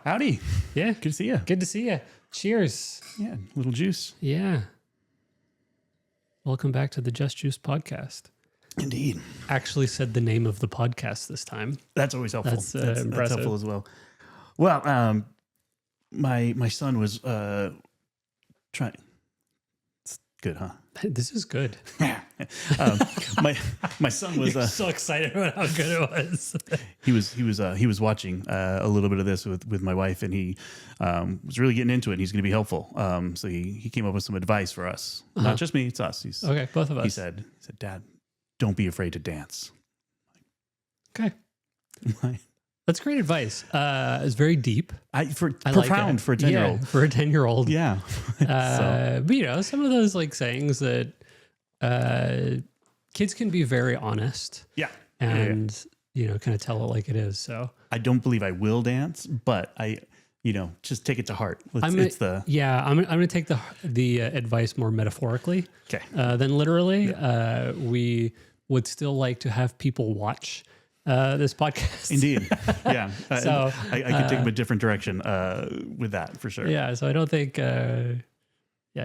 Howdy. Yeah. Good to see you. Good to see you. Cheers. Yeah, little juice. Yeah. Welcome back to the Just Juice podcast. Indeed. Actually said the name of the podcast this time. That's always helpful. That's impressive. That's helpful as well. Well, my son was trying. It's good, huh? This is good. My son was so excited about how good it was. he was watching a little bit of this with my wife, and he was really getting into it. And he's going to be helpful. So he came up with some advice for us, not just me, it's us. Okay, both of us. He said, "Dad, don't be afraid to dance." Okay, that's great advice. It's very deep. Profound for a 10-year-old. Yeah, for a 10-year-old. Yeah. But some of those like sayings that kids can be very honest. Yeah. And kind of tell it like it is. So I don't believe I will dance, but I just take it to heart. I'm going to take the advice more metaphorically than literally. Yeah. We would still like to have people watch this podcast. Indeed. Yeah. So I could take them a different direction with that for sure. Yeah. So I don't think, I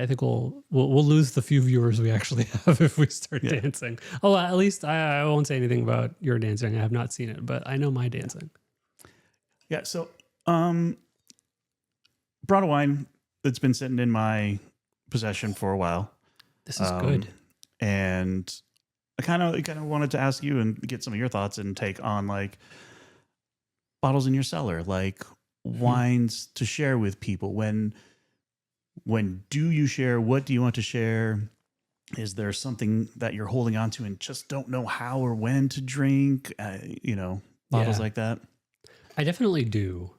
think we'll lose the few viewers we actually have if we start dancing. Oh, at least I won't say anything about your dancing. I have not seen it, but I know my dancing. Yeah. So, brought a wine that's been sitting in my possession for a while. This is good. And I kind of wanted to ask you and get some of your thoughts and take on like bottles in your cellar, like wines to share with people. When do you share? What do you want to share? Is there something that you're holding on to and just don't know how or when to drink? Bottles like that. I definitely do.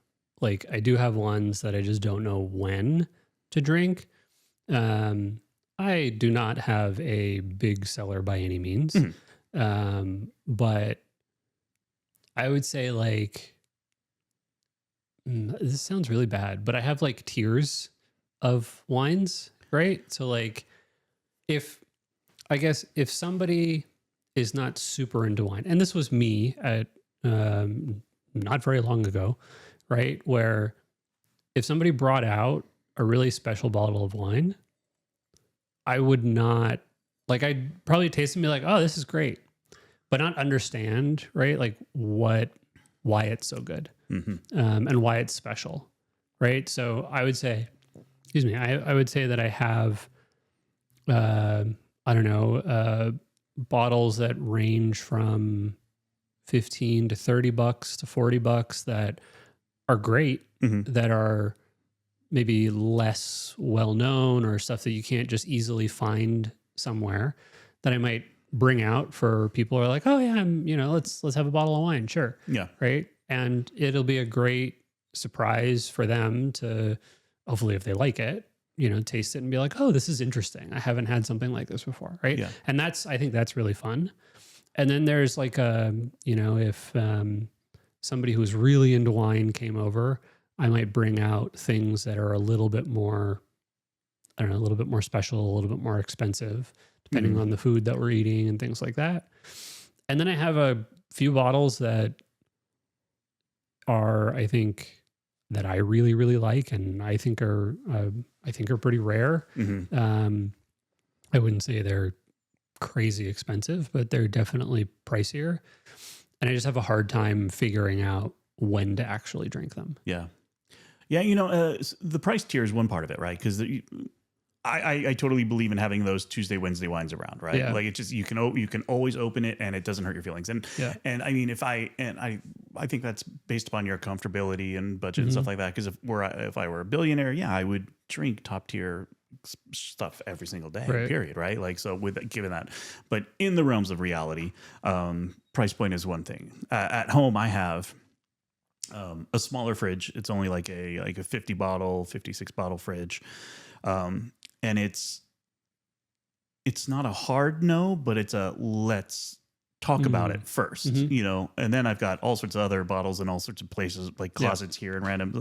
Like I do have ones that I just don't know when to drink. I do not have a big cellar by any means. Mm-hmm. But I would say like, this sounds really bad, but I have like tiers of wines, right? So like if somebody is not super into wine, and this was me at not very long ago, right? Where if somebody brought out a really special bottle of wine, I would not, like I'd probably taste it and be like, oh, this is great, but not understand, right? Like why it's so good, and why it's special, right? So I would say, I would say that I have, bottles that range from $15 to $30 to $40 that are great, that are maybe less well known or stuff that you can't just easily find somewhere, that I might bring out for people who are like, oh yeah, let's have a bottle of wine, sure, yeah, right, and it'll be a great surprise for them to, hopefully, if they like it, taste it and be like, oh, this is interesting. I haven't had something like this before, right? Yeah. And I think that's really fun. And then there's like if somebody who's really into wine came over, I might bring out things that are a little bit more, a little bit more special, a little bit more expensive, depending on the food that we're eating and things like that. And then I have a few bottles that are, I think, that I really, really like, and I think are pretty rare. I wouldn't say they're crazy expensive, but they're definitely pricier. And I just have a hard time figuring out when to actually drink them. Yeah. Yeah. The price tier is one part of it, right? Because I totally believe in having those Tuesday, Wednesday wines around, right? Yeah. Like it's just, you can always open it and it doesn't hurt your feelings. And I mean, I think that's based upon your comfortability and budget and stuff like that. Because if I were a billionaire, I would drink top tier stuff every single day, period, right? Like, so given that, but in the realms of reality, price point is one thing. At home, I have a smaller fridge. It's only like a 56 bottle fridge. And it's not a hard no, but it's a let's talk about it first, and then I've got all sorts of other bottles in all sorts of places, like closets here and random,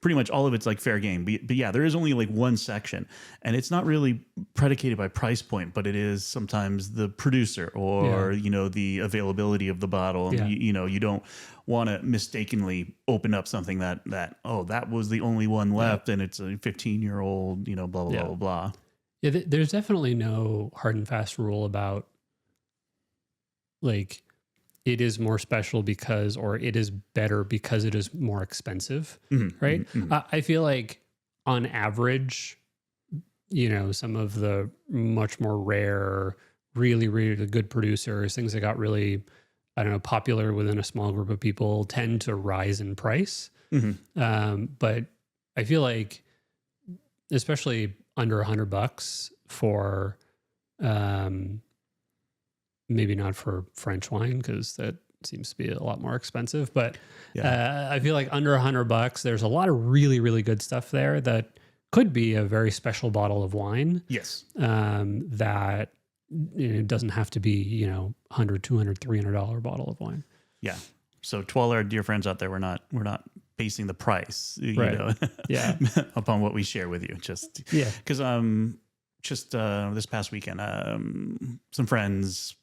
pretty much all of it's like fair game. But yeah, there is only like one section, and it's not really predicated by price point, but it is sometimes the producer or, the availability of the bottle. And, you don't want to mistakenly open up something that was the only one left and it's a 15-year-old, blah, blah, blah, blah, blah. Yeah, there's definitely no hard and fast rule about like it is more special because, or it is better because it is more expensive, right? Mm-hmm. I feel like on average, some of the much more rare, really, really good producers, things that got really, popular within a small group of people tend to rise in price. Mm-hmm. But I feel like, especially under $100 for, maybe not for French wine because that seems to be a lot more expensive, but I feel like under $100, there's a lot of really, really good stuff there that could be a very special bottle of wine. Yes. That it doesn't have to be, $100, $200, $300 bottle of wine. Yeah. So to all our dear friends out there, we're not basing the price, upon what we share with you. Because this past weekend, some friends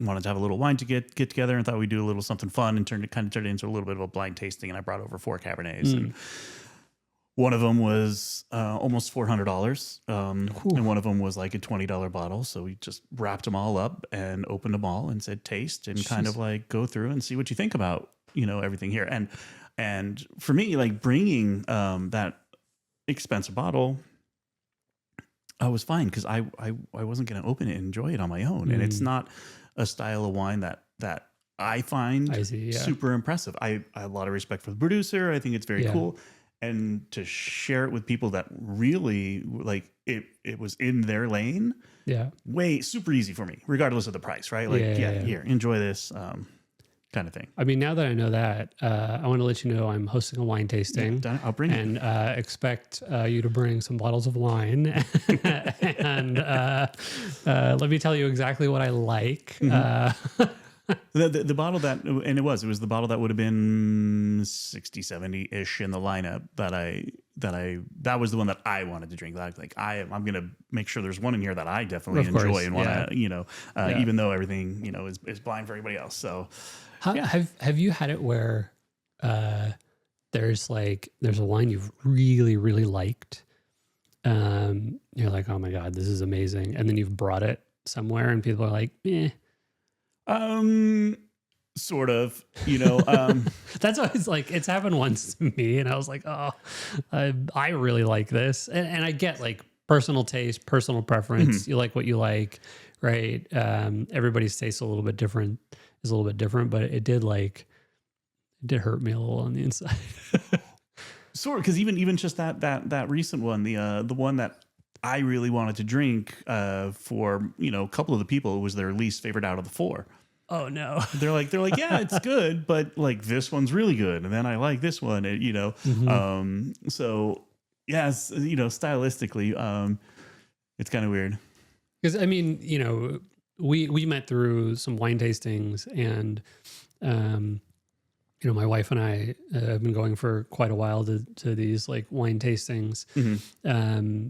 wanted to have a little wine to get together and thought we'd do a little something fun and turned it into a little bit of a blind tasting. And I brought over 4 Cabernets and one of them was almost $400. And one of them was like a $20 bottle. So we just wrapped them all up and opened them all and said, taste and kind of like go through and see what you think about, everything here. And for me, like bringing that expensive bottle, I was fine because I wasn't going to open it and enjoy it on my own. And it's not a style of wine that I find super impressive. I have a lot of respect for the producer. I think it's very cool. And to share it with people that really like it was in their lane. Yeah. Super easy for me, regardless of the price, right? Like, here, enjoy this kind of thing. I mean, now that I know that, I want to let you know I'm hosting a wine tasting. Yeah, I'll bring and expect you to bring some bottles of wine. And let me tell you exactly what I like. Mm-hmm. The bottle it was the bottle that would have been 60, 70-ish in the lineup that was the one that I wanted to drink. Like I'm going to make sure there's one in here that I definitely enjoy and want to, even though everything, is blind for everybody else. So have you had it where there's a wine you've really, really liked? You're like, oh my God, this is amazing. And then you've brought it somewhere and people are like, eh. Sort of, that's always like, it's happened once to me and I was like, oh, I really like this. And I get like personal taste, personal preference. Mm-hmm. You like what you like, right? Everybody's taste is a little bit different, but it did hurt me a little on the inside. Sort of, because even just that recent one, the one that I really wanted to drink for a couple of the people, it was their least favorite out of the 4. Oh no! They're like, yeah, it's good, but like this one's really good, and then I like this one, Mm-hmm. So yes, stylistically, it's kind of weird. Because I mean, we met through some wine tastings, and my wife and I have been going for quite a while to these like wine tastings. Mm-hmm.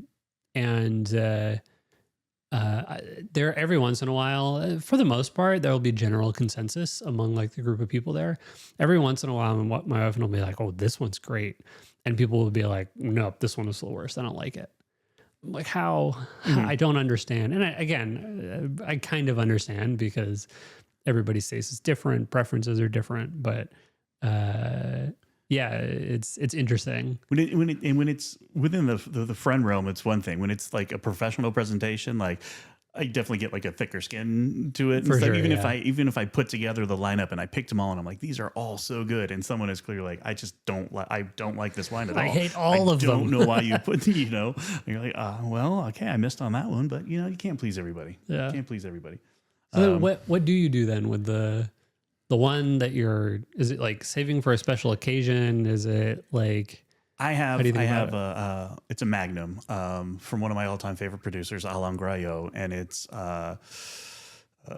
There every once in a while, for the most part, there will be general consensus among like the group of people there. Every once in a while, my wife will be like, "Oh, this one's great," and people will be like, "Nope, this one is the worst. I don't like it." I'm like, how? Mm-hmm. I don't understand. And I kind of understand because everybody's taste is different, preferences are different, but it's interesting. When it's within the friend realm, it's one thing. When it's like a professional presentation, like I definitely get like a thicker skin to it. For sure, even if I put together the lineup and I picked them all and I'm like, these are all so good, and someone is clearly like, I don't like this wine at all. I hate all of them. I don't know why you put, and you're like, well, okay, I missed on that one, but you can't please everybody. Yeah, you can't please everybody. So what do you do then with the one that is it like saving for a special occasion? Is it like, it's a Magnum, from one of my all-time favorite producers, Alain Graillot. And it's,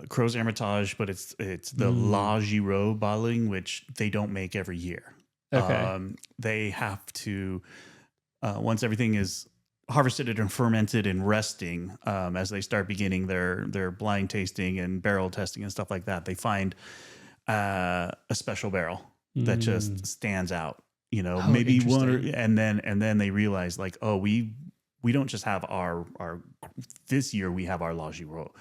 Croz's Hermitage, but it's the La Giraud bottling, which they don't make every year. Okay. They have to once everything is harvested and fermented and resting, as they start beginning their blind tasting and barrel testing and stuff like that, they find a special barrel that just stands out. You know, maybe one, and then they realize like, oh, we don't just have our this year we have our La Giraud.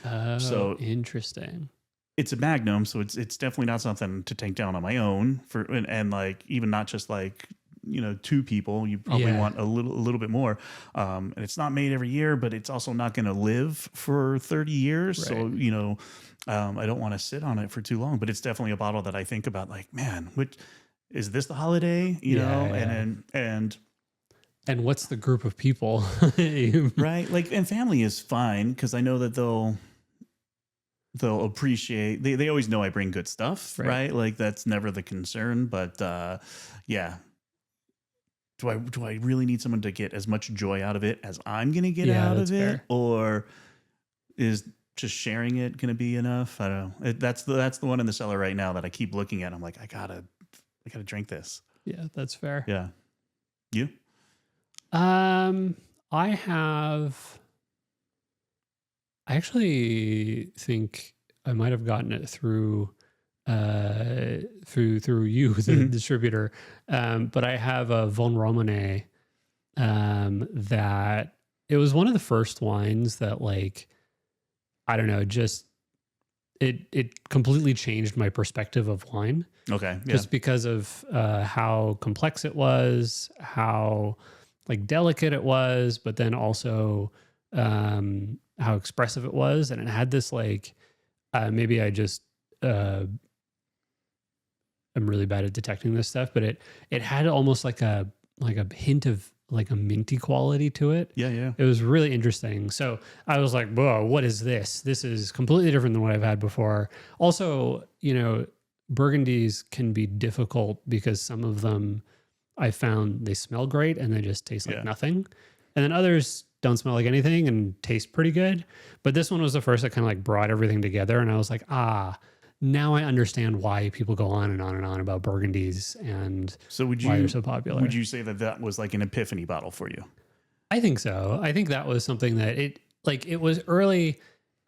Oh, so interesting. It's a Magnum, so it's definitely not something to take down on my own and like even not just like, you know, two people. You probably want a little bit more. And it's not made every year, but it's also not going to live for 30 years. Right. So, you know, I don't want to sit on it for too long, but it's definitely a bottle that I think about like, man, which is this the holiday, you know? And what's the group of people? Right. Like, and family is fine. 'Cause I know that they'll appreciate, they always know I bring good stuff, right? Like that's never the concern, but, yeah. Do I really need someone to get as much joy out of it as I'm going to get out of it? Fair. Or is just sharing it going to be enough? I don't know. That's the one in the cellar right now that I keep looking at. I'm like, I gotta drink this. Yeah, that's fair. Yeah. You? I actually think I might have gotten it through you, the distributor. But I have a Von Romane, that it was one of the first wines that like, I don't know, just it completely changed my perspective of wine. Okay. Yeah. Just because of how complex it was, how like delicate it was, but then also how expressive it was. And it had this like, maybe I just, I'm really bad at detecting this stuff, but it had almost like a hint of like a minty quality to it. Yeah, yeah. It was really interesting. So I was like, whoa, what is this? This is completely different than what I've had before. Also, you know, Burgundies can be difficult because some of them I found they smell great and they just taste like nothing. And then others don't smell like anything and taste pretty good. But this one was the first that kind of like brought everything together. And I was like, now I understand why people go on and on and on about Burgundies and why they're so popular. Would you say that was like an epiphany bottle for you? I think so. I think that was something that it was early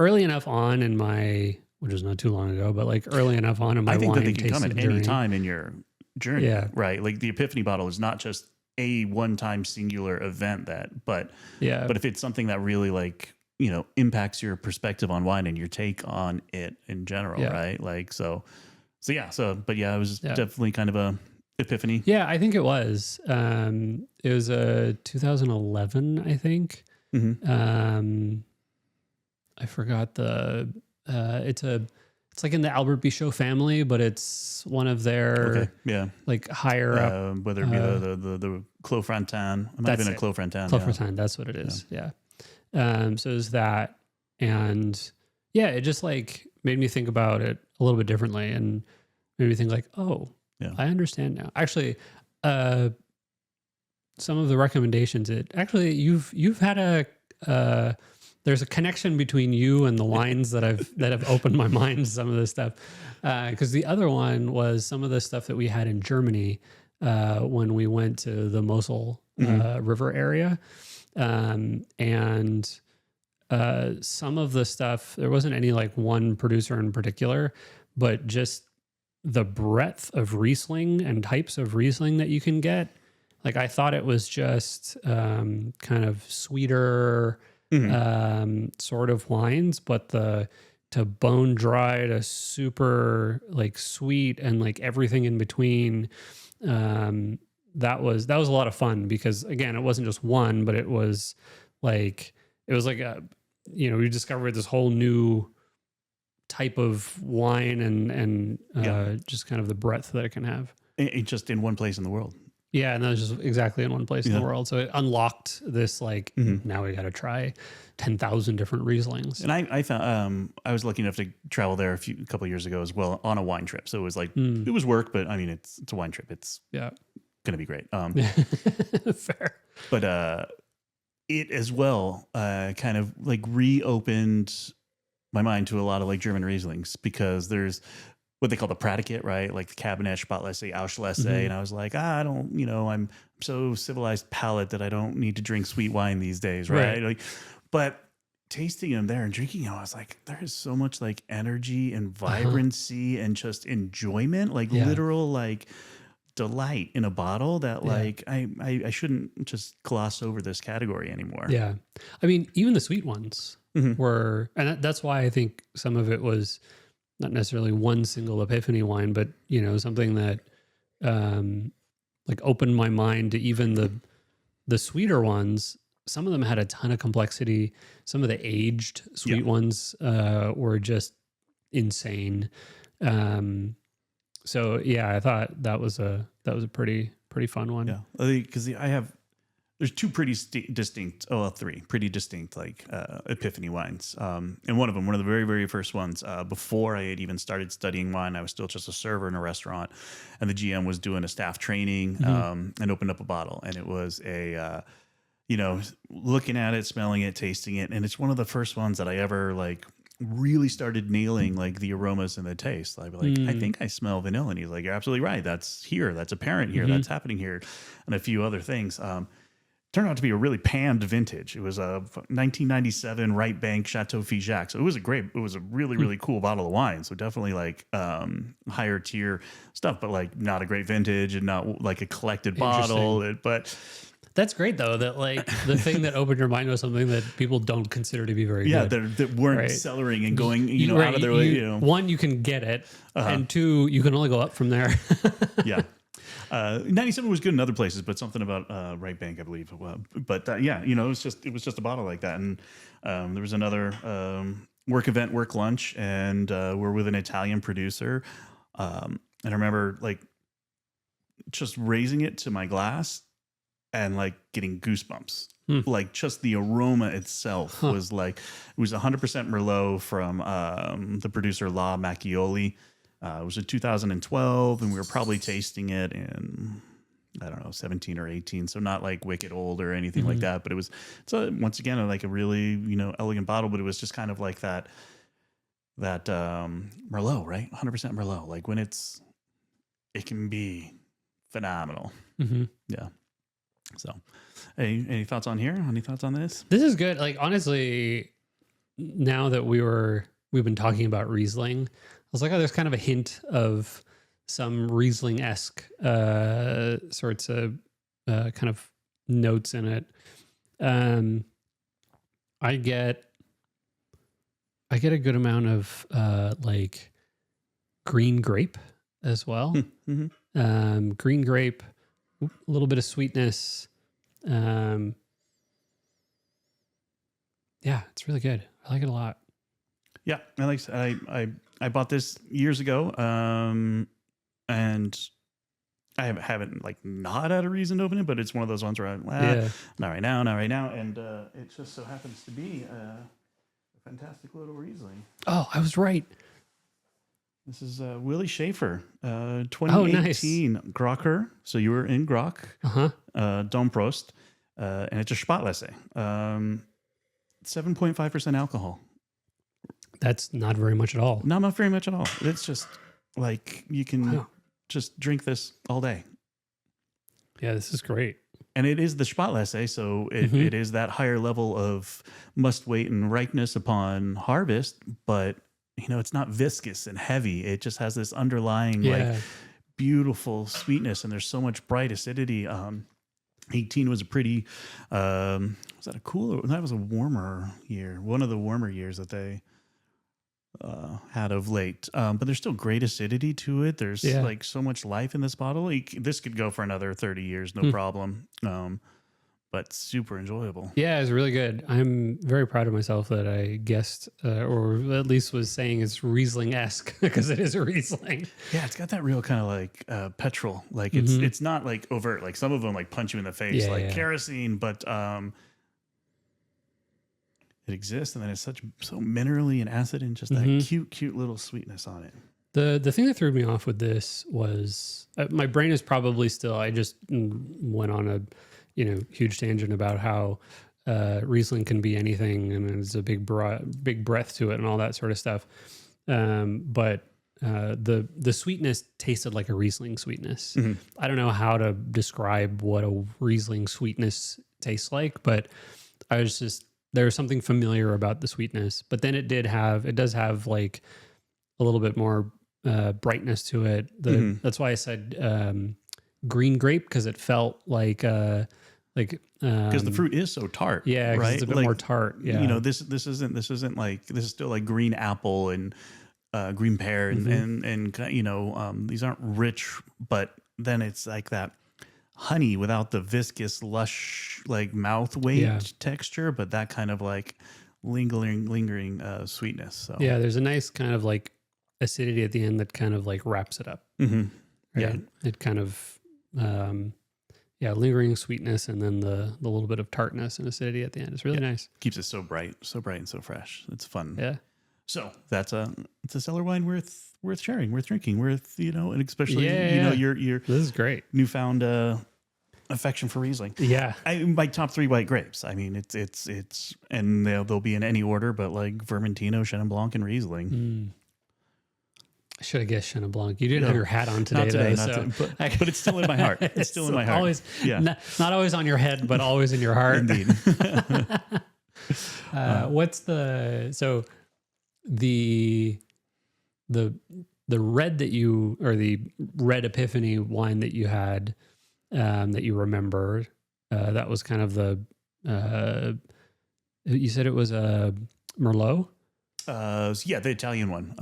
enough on in my, which was not too long ago, but like early enough on in my wine tasting journey. I think that they can come at any time in your journey, right? Like the epiphany bottle is not just a one-time singular event but if it's something that really like, you know, impacts your perspective on wine and your take on it in general, right? Like, but it was definitely kind of a epiphany. Yeah, I think it was. It was a 2011, I think. Mm-hmm. I forgot it's like in the Albert Bichot family, but it's one of their like higher up. Whether it be the Clos Frantin. It might have been a Clos Frantin. Clos Frantin, that's what it is. Yeah. So it was that. And yeah, it just like made me think about it a little bit differently and made me think like, I understand now. Actually, some of the recommendations, you've had there's a connection between you and the wines that have opened my mind to some of this stuff. Because the other one was some of the stuff that we had in Germany when we went to the Mosel River area. And some of the stuff, there wasn't any like one producer in particular, but just the breadth of Riesling and types of Riesling that you can get. Like I thought it was just kind of sweeter sort of wines, but to bone dry to super like sweet and like everything in between. That was a lot of fun because again, it wasn't just one, but it was like we discovered this whole new type of wine and just kind of the breadth that it can have. It just in one place in the world. Yeah, and that was just exactly in one place in the world. So it unlocked this like, now we got to try 10,000 different Rieslings. And I found I was lucky enough to travel there a couple of years ago as well on a wine trip. So it was like it was work, but I mean it's a wine trip. It's gonna be great. Fair. But it as well kind of like reopened my mind to a lot of like German Rieslings because there's what they call the Predicate, right? Like the Cabernet, Spatlese, Auslese. And I was like, I don't, I'm so civilized palate that I don't need to drink sweet wine these days, right? Like, but tasting them there and drinking them, I was like, there is so much like energy and vibrancy and just enjoyment, like literal like delight in a bottle that like I shouldn't just gloss over this category anymore. Yeah. I mean, even the sweet ones were, and that's why I think some of it was not necessarily one single epiphany wine, but something that like opened my mind to even the sweeter ones. Some of them had a ton of complexity. Some of the aged sweet ones were just insane. So yeah, I thought that was a pretty fun one. Yeah, because there's two pretty distinct, three pretty distinct like epiphany wines. And one of them, one of the very, very first ones, before I had even started studying wine, I was still just a server in a restaurant, and the GM was doing a staff training and opened up a bottle, and it was a, looking at it, smelling it, tasting it, and it's one of the first ones that I ever like really started nailing like the aromas and the taste. I'd be like, I think I smell vanilla, and he's like, you're absolutely right. That's here. That's apparent here. That's happening here, and a few other things. Turned out to be a really panned vintage. It was a 1997 Right Bank Chateau Figeac. So it was a really, really cool bottle of wine. So definitely like higher tier stuff, but like not a great vintage and not like a collected bottle. But that's great though, that like the thing that opened your mind was something that people don't consider to be very good. That weren't cellaring and going, out of their way. One, you can get it, and two, you can only go up from there. Yeah. 97 was good in other places, but something about Right Bank, I believe. But it was just a bottle like that. And there was another work event, work lunch, and we're with an Italian producer. And I remember like just raising it to my glass and like getting goosebumps. Like just the aroma itself was like, it was 100% Merlot from the producer La Macchioli. It was in 2012, and we were probably tasting it in, I don't know, 17 or 18. So not like wicked old or anything like that. But it's once again, like a really, elegant bottle, but it was just kind of like that Merlot, right? 100% Merlot. Like when it can be phenomenal. Yeah. So any thoughts on here? Any thoughts on this? This is good. Like, honestly, now that we've been talking about Riesling, I was like, oh, there's kind of a hint of some Riesling-esque sorts of kind of notes in it. I get a good amount of like green grape as well. Green grape, a little bit of sweetness. Yeah, it's really good. I like it a lot. Yeah, I bought this years ago, and I haven't like not had a reason to open it, but it's one of those ones where not right now, and it just so happens to be a fantastic little Riesling. Oh, I was right. This is Willie Schaefer, 2018 Grocker. So you were in Grock, Domprost, and it's a Spatlese, 7.5% alcohol. That's not very much at all. Not very much at all. It's just like you can just drink this all day. Yeah, this is great. And it is the Spatlese, so it is that higher level of must wait and ripeness upon harvest, but it's not viscous and heavy. It just has this underlying like beautiful sweetness, and there's so much bright acidity. 18 was a pretty was that a cooler? That was a warmer year. One of the warmer years that they had of late, but there's still great acidity to it. There's like so much life in this bottle. This could go for another 30 years, no problem. But super enjoyable. Yeah, it's really good. I'm very proud of myself that I guessed, or at least was saying it's Riesling-esque because it is a Riesling. Yeah, it's got that real kind of like petrol. Like it's not like overt. Like some of them like punch you in the face, kerosene, but it exists, and then it's so minerally and acid, and just that cute little sweetness on it. The thing that threw me off with this was my brain is probably still. I just went on a huge tangent about how Riesling can be anything, and there's a big breath to it, and all that sort of stuff. But the sweetness tasted like a Riesling sweetness. Mm-hmm. I don't know how to describe what a Riesling sweetness tastes like, but there was something familiar about the sweetness. But then it does have like a little bit more brightness to it. That's why I said green grape, because it felt like because the fruit is so tart. Yeah, right. It's a bit more tart. Yeah, you know, this isn't like, this is still like green apple and green pear and you know, these aren't rich, but then it's like that honey without the viscous lush like mouth weight texture, but that kind of like lingering sweetness. So yeah, there's a nice kind of like acidity at the end that kind of like wraps it up. Right? Yeah, it kind of lingering sweetness, and then the little bit of tartness and acidity at the end. It's really nice. Keeps it so bright and so fresh. It's fun. Yeah. So it's a cellar wine worth sharing, worth drinking, you know, and especially you know your this is great newfound affection for Riesling. Yeah, my top 3 white grapes. I mean, it's and they'll be in any order, but like Vermentino, Chenin Blanc, and Riesling. I should have guessed Chenin Blanc. You didn't have your hat on today, but it's still in my heart. It's still in my heart. Always, not always on your head, but always in your heart. Indeed. What's the red the red epiphany wine that you had that you remember? That was kind of you said it was a Merlot. The Italian one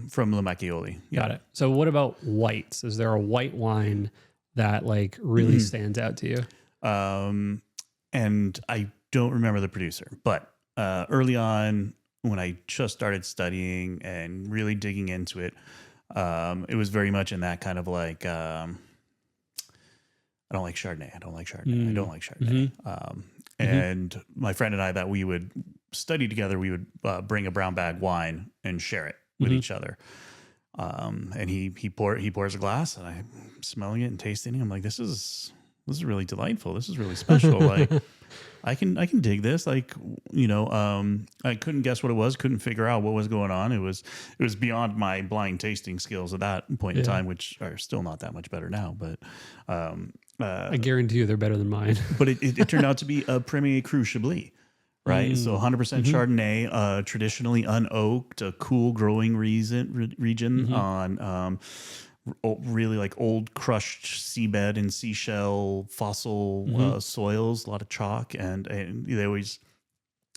from La Macchioli. Yeah. Got it. So what about whites? Is there a white wine that like really stands out to you? And I don't remember the producer, but early on when I just started studying and really digging into it, it was very much in that kind of like, I don't like Chardonnay. I don't like Chardonnay. And my friend and I, that we would study together, we would bring a brown bag wine and share it with each other. And he pours a glass, and I'm smelling it and tasting it. I'm like, this is really delightful. This is really special. Like, I can dig this. Like, you know, I couldn't guess what it was. Couldn't figure out what was going on. It was beyond my blind tasting skills at that point in time, which are still not that much better now. But I guarantee you they're better than mine. But it turned out to be a Premier Cru Chablis. Right, so 100% Chardonnay, traditionally unoaked, a cool growing region on really like old crushed seabed and seashell fossil soils, a lot of chalk, and they always,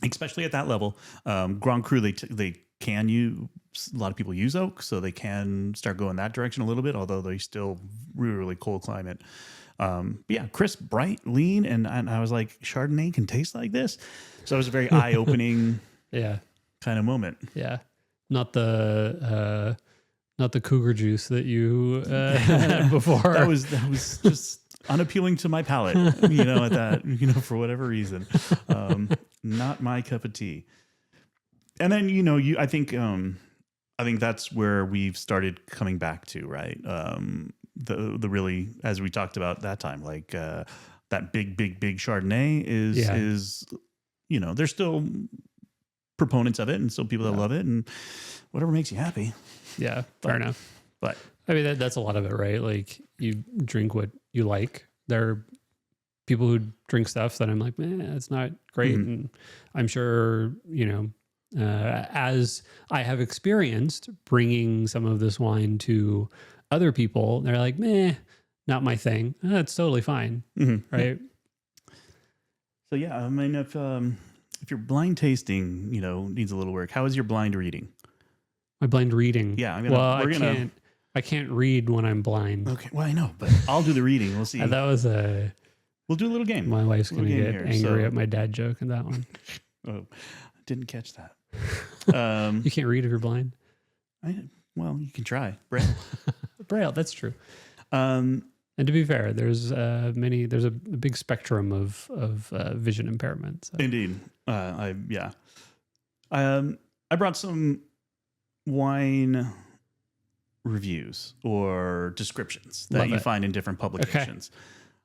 especially at that level, Grand Cru, they can use, a lot of people use oak, so they can start going that direction a little bit, although they still really cold climate. Crisp, bright, lean, and I was like, Chardonnay can taste like this. So it was a very eye-opening, kind of moment. Yeah, not the cougar juice that you had before. that was just unappealing to my palate. You know, at that, you know, for whatever reason, not my cup of tea. And then I think that's where we've started coming back to, right? The really, as we talked about that time, like that big Chardonnay is, you know, there's still proponents of it and still people that love it, and whatever makes you happy. Yeah, fair enough. But I mean, that's a lot of it, right? Like, you drink what you like. There are people who drink stuff that I'm like, it's not great. And I'm sure, you know, as I have experienced bringing some of this wine to other people, they're like, not my thing. That's totally fine. Right. So yeah, I mean, if your blind tasting, you know, needs a little work, how is your blind reading? My blind reading? Yeah, I can't read when I'm blind. Okay, well, I know, but I'll do the reading. We'll see. We'll do a little game. My wife's gonna get angry at my dad joke in that one. Oh, didn't catch that. You can't read if you're blind. Well, you can try Braille. Braille, that's true. And to be fair, there's a big spectrum of vision impairment. So. Indeed. I brought some wine reviews or descriptions that you find in different publications.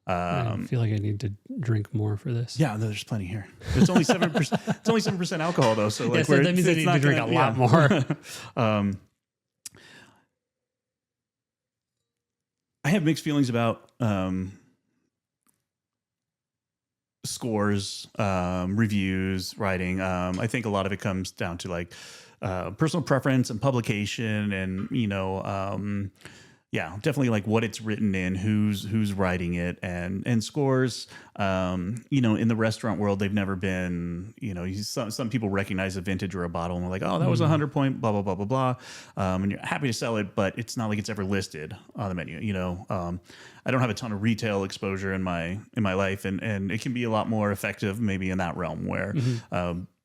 I feel like I need to drink more for this. Yeah, there's plenty here. It's only 7%. It's only 7% alcohol though. So like, so that means I need to drink a lot more. I have mixed feelings about scores, reviews, writing. I think a lot of it comes down to like personal preference and publication, and definitely like what it's written in, who's writing it, and scores. In the restaurant world, they've never been. Some people recognize a vintage or a bottle and they're like, oh, that was 100 point, blah blah blah blah blah, and you're happy to sell it, but it's not like it's ever listed on the menu. I don't have a ton of retail exposure in my life, and it can be a lot more effective maybe in that realm where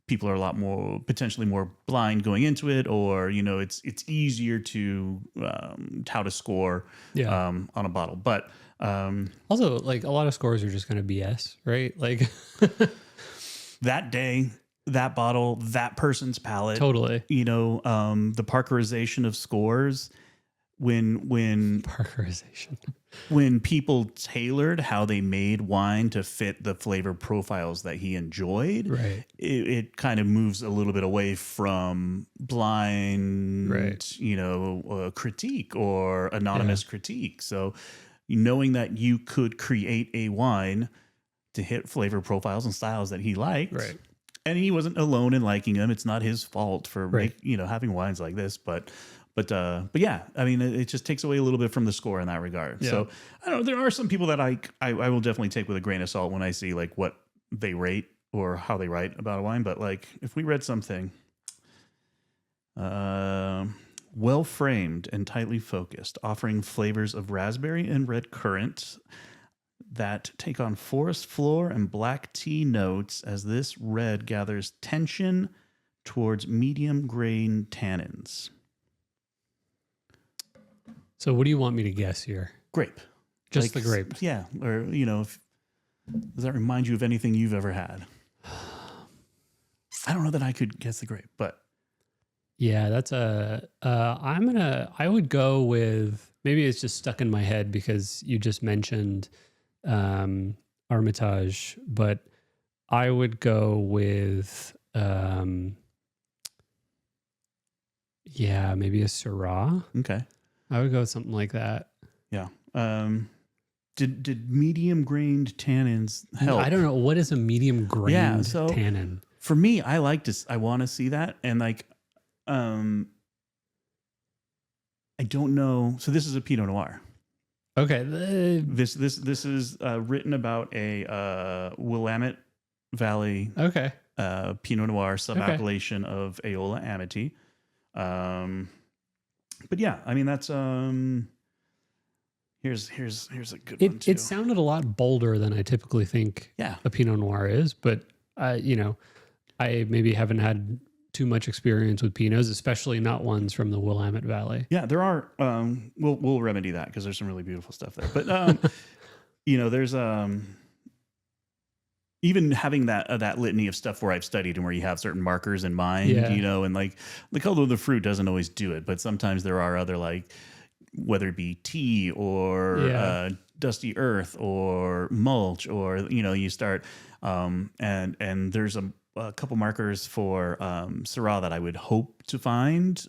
people are a lot more potentially more blind going into it, or it's easier to tout a score on a bottle. But also, like, a lot of scores are just kind of BS, right? Like that day, that bottle, that person's palate, totally. The Parkerization of scores. When Parkerization. When people tailored how they made wine to fit the flavor profiles that he enjoyed, right, it kind of moves a little bit away from blind, critique or anonymous critique. So knowing that you could create a wine to hit flavor profiles and styles that he liked, right, and he wasn't alone in liking them. It's not his fault for having wines like this, But yeah, I mean, it just takes away a little bit from the score in that regard. Yeah. So I don't know. There are some people that I will definitely take with a grain of salt when I see like what they rate or how they write about a wine. But like if we read something well framed and tightly focused, offering flavors of raspberry and red currant that take on forest floor and black tea notes as this red gathers tension towards medium grain tannins. So what do you want me to guess here? Grape. Just the grape. Yeah. Or, does that remind you of anything you've ever had? I don't know that I could guess the grape, but. Yeah, that's I would go with, maybe it's just stuck in my head because you just mentioned Armitage, but I would go with, maybe a Syrah. Okay. I would go with something like that. Yeah. Did medium grained tannins help? I don't know. What is a medium grained tannin? For me, I want to see that. And like, I don't know. So this is a Pinot Noir. Okay. This is written about a Willamette Valley. Okay. Pinot Noir sub-appellation of Aola Amity. But yeah, I mean that's here's a good one too. It sounded a lot bolder than I typically think a Pinot Noir is, but I maybe haven't had too much experience with Pinots, especially not ones from the Willamette Valley. Yeah, there are we'll remedy that because there's some really beautiful stuff there. But there's even having that litany of stuff where I've studied and where you have certain markers in mind, and like the color of the fruit doesn't always do it, but sometimes there are other, like, whether it be tea or dusty earth or mulch, or you start and there's a couple markers for Syrah that I would hope to find,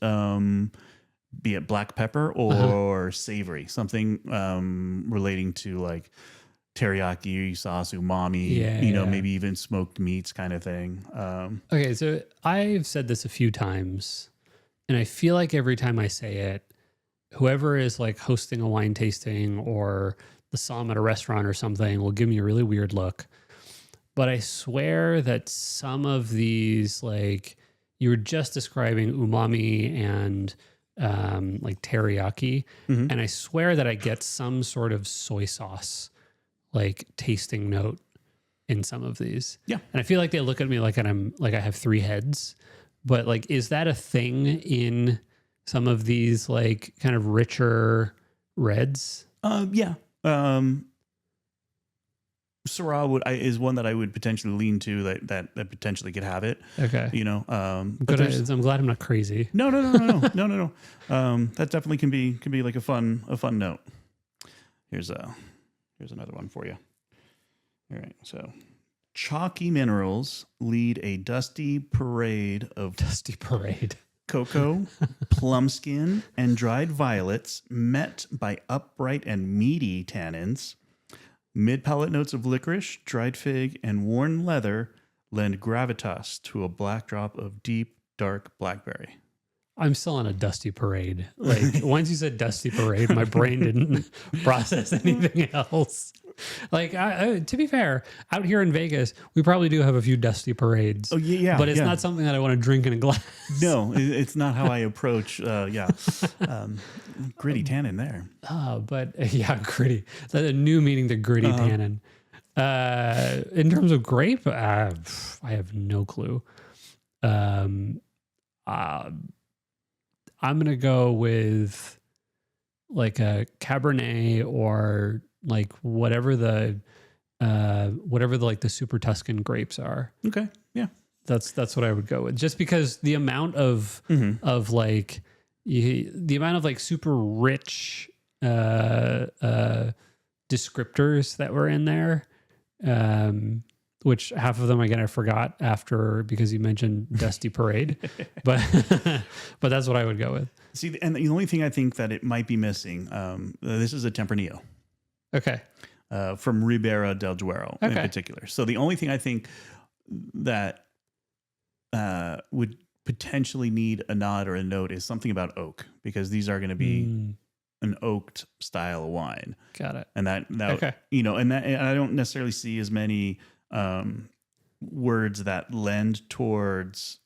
be it black pepper or savory, something relating to like teriyaki sauce, umami, maybe even smoked meats kind of thing. Okay, so I've said this a few times, and I feel like every time I say it, whoever is like hosting a wine tasting or the somm at a restaurant or something will give me a really weird look. But I swear that some of these, like you were just describing umami and like teriyaki, and I swear that I get some sort of soy sauce like tasting note in some of these. Yeah. And I feel like they look at me like I have three heads, but like, is that a thing in some of these like kind of richer reds? Yeah. Syrah is one that I would potentially lean to that potentially could have it. Okay. But I'm glad I'm not crazy. No. That definitely can be like a fun note. Here's Here's another one for you. All right, so chalky minerals lead a dusty parade of cocoa, plum skin, and dried violets, met by upright and meaty tannins. Mid-palate notes of licorice, dried fig, and worn leather lend gravitas to a backdrop of deep, dark blackberry. I'm still on a dusty parade. Like once you said dusty parade, my brain didn't process anything else. Like to be fair, out here in Vegas, we probably do have a few dusty parades. Oh yeah, but it's not something that I want to drink in a glass. No, it's not how I approach. Gritty tannin there. But yeah, gritty. That's a new meaning to gritty tannin. In terms of grape, I have no clue. I'm gonna go with like a Cabernet or like whatever the like the super Tuscan grapes are. Okay, yeah, that's what I would go with. Just because the amount of like the amount of like super rich descriptors that were in there. Which half of them again I forgot after because you mentioned Dusty Parade, but that's what I would go with. See, and the only thing I think that it might be missing, this is a Tempranillo, okay, from Ribera del Duero in particular. So the only thing I think that would potentially need a nod or a note is something about oak, because these are going to be an oaked style of wine. Got it. And that and I don't necessarily see as many words that lend towards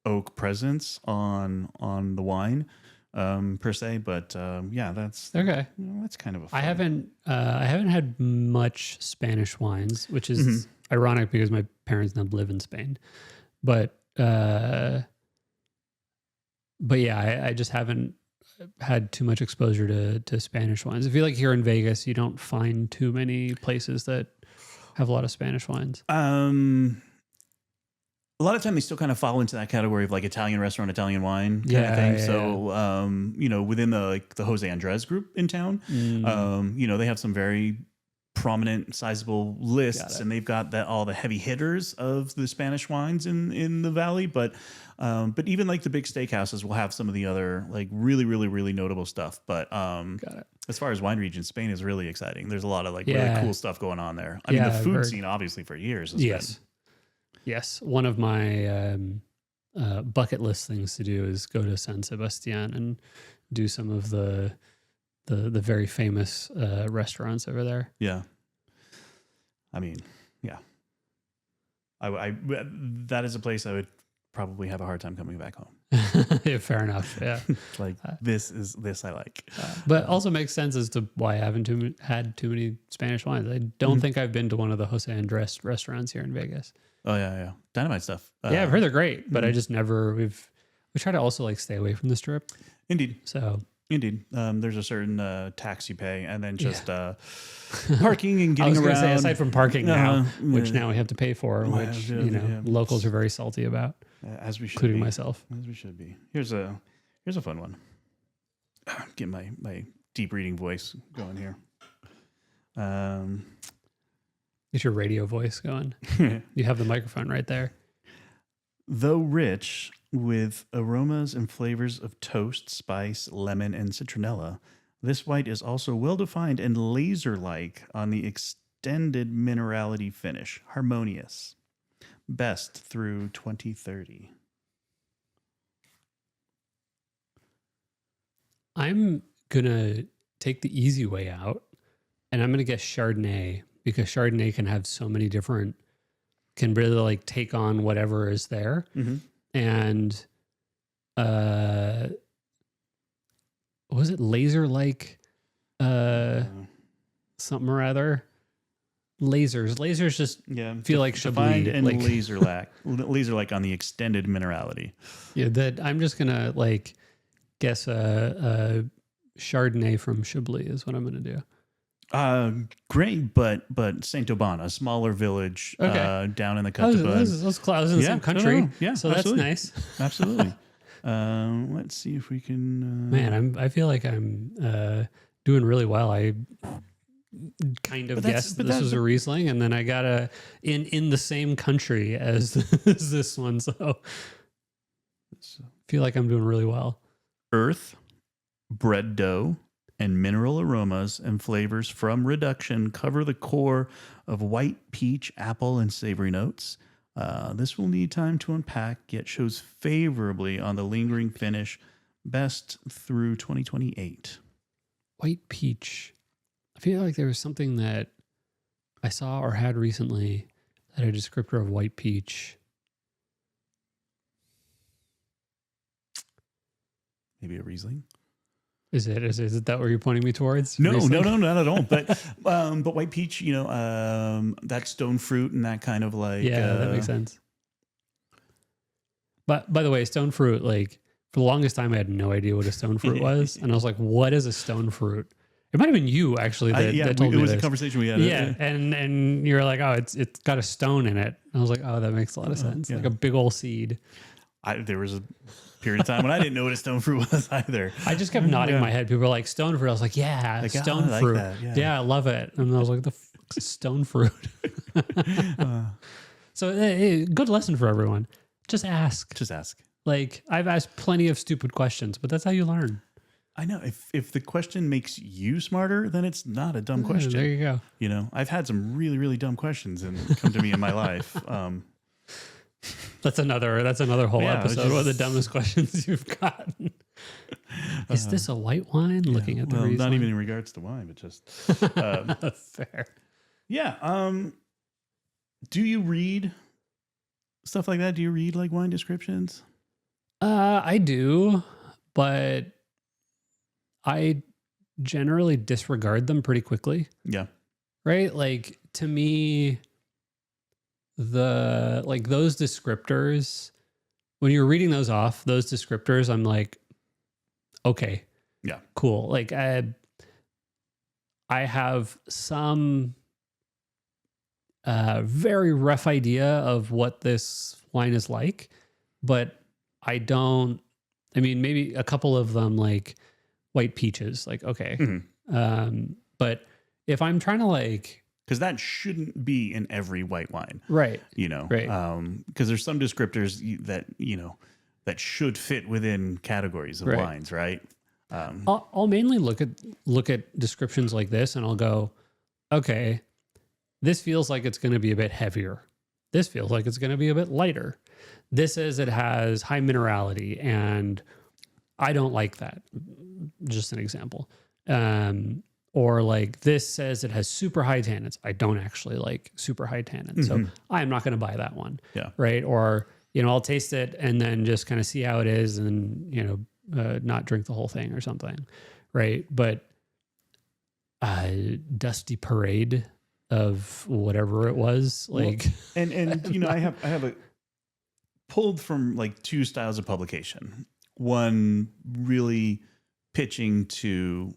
oak presence on the wine per se, but that's okay. That's kind of a fun. I haven't had much Spanish wines, which is ironic because my parents now live in Spain, but yeah, I just haven't had too much exposure to Spanish wines. I feel like here in Vegas, you don't find too many places that have a lot of Spanish wines. A lot of time they still kind of fall into that category of like Italian restaurant, Italian wine kind of thing. So, within the Jose Andres group in town, they have some very prominent, sizable lists, and they've got all the heavy hitters of the Spanish wines in the valley. But even like the big steakhouses will have some of the other like really, really, really notable stuff. But as far as wine region, Spain is really exciting. There's a lot of like really cool stuff going on there. I mean, the food scene obviously for years has been. Yes. One of my bucket list things to do is go to San Sebastian and do some of the very famous restaurants over there. Yeah. I mean, yeah. I that is a place I would probably have a hard time coming back home. Yeah, fair enough. Yeah. Like this I like. But also makes sense as to why I haven't had too many Spanish wines. I don't think I've been to one of the Jose Andres restaurants here in Vegas. Oh yeah. Dynamite stuff. Yeah, I've heard they're great, but I just never we try to also like stay away from the Strip. Indeed. So Indeed. There's a certain tax you pay, and then just parking and getting around. Say, aside from parking now, which now we have to pay for, which locals are very salty about, as we should, including be. myself. As we should be. Here's a fun one. Get my deep reading voice going here. Get your radio voice going. You have the microphone right there. Though rich with aromas and flavors of toast, spice, lemon, and citronella, this white is also well-defined and laser-like on the extended minerality finish. Harmonious. Best through 2030. I'm going to take the easy way out, and I'm going to guess Chardonnay, because Chardonnay can have so many different, can really like take on whatever is there. And was it laser-like something or other? Lasers just feel like defined Chablis. And like, laser-like on the extended minerality. Yeah, that I'm just going to like guess a Chardonnay from Chablis is what I'm going to do. Great, but Saint-Aubin, a smaller village down in the Côte d'Or. Those clouds in the same country. Yeah, so absolutely. That's nice. Absolutely. Let's see if we can. Man, I feel like I'm doing really well. kind of guessed this was a Riesling, and then I got a in the same country as, as this one. So I feel like I'm doing really well. Earth, bread dough, and mineral aromas and flavors from reduction cover the core of white peach, apple, and savory notes. This will need time to unpack, yet shows favorably on the lingering finish, best through 2028. White peach. I feel like there was something that I saw or had recently that had a descriptor of white peach. Maybe a Riesling? Is it that what you're pointing me towards? No, Riesling? no, not at all. But white peach, that stone fruit and that kind of like. Yeah, that makes sense. But by the way, stone fruit, like for the longest time, I had no idea what a stone fruit was. And I was like, what is a stone fruit? It might have been you actually that told me. It was this. a conversation we had. Yeah. And you're like, oh, it's got a stone in it. And I was like, oh, that makes a lot of sense. Like a big old seed. There was a period of time when I didn't know what a stone fruit was either. I just kept nodding my head. People were like, stone fruit. I was like, yeah, like, stone fruit. Like that, yeah, I love it. And I was like, the fuck's a stone fruit? So good lesson for everyone. Just ask. Just ask. Like I've asked plenty of stupid questions, but that's how you learn. I know. If the question makes you smarter, then it's not a dumb question. There you go. I've had some really, really dumb questions and come to me in my life. That's another whole episode. What are the dumbest questions you've gotten? Is this a white wine? Looking at the Riesling? Not even in regards to wine, but just fair. Yeah. Do you read stuff like that? Do you read like wine descriptions? I do, but I generally disregard them pretty quickly. Yeah. Right? Like to me, those descriptors, when you're reading those off, those descriptors, I'm like, okay, yeah, cool. Like I have some very rough idea of what this wine is like, but maybe a couple of them like white peaches, like, okay. Mm-hmm. But if I'm trying to like, because that shouldn't be in every white wine, right? Right. Because there's some descriptors that should fit within categories of wines, right? I'll mainly look at descriptions like this, and I'll go, okay, this feels like it's going to be a bit heavier. This feels like it's going to be a bit lighter. This says it has high minerality, and I don't like that. Just an example. Or like this says it has super high tannins. I don't actually like super high tannins. Mm-hmm. So I'm not going to buy that one. Yeah. Right. Or, I'll taste it and then just kind of see how it is and, not drink the whole thing or something. Right. But Dusty Parade of whatever it was, like, well, and I have a pulled from like two styles of publication. One really pitching to,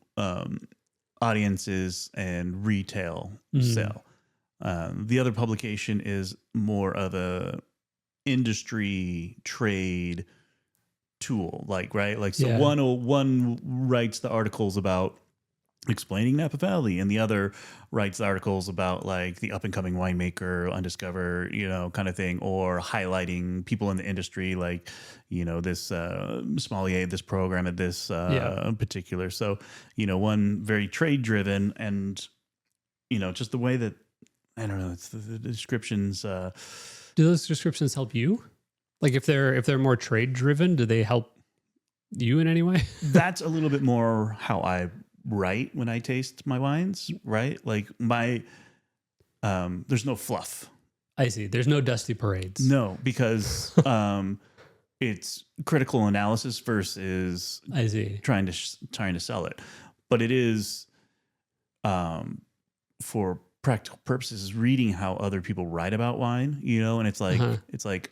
audiences and retail sale. The other publication is more of a industry trade tool, one writes the articles about explaining Napa Valley, and the other writes the articles about like the up and coming winemaker, undiscovered, kind of thing, or highlighting people in the industry, like, this sommelier, this program at this particular. So, one very trade driven, and, just the way that, I don't know, it's the descriptions. Do those descriptions help you? Like if they're more trade driven, do they help you in any way? That's a little bit more how I write when I taste my wines, right? Like there's no fluff. I see. There's no Dusty Parades. No, because it's critical analysis versus I see trying to sell it. But it is for practical purposes reading how other people write about wine, and it's like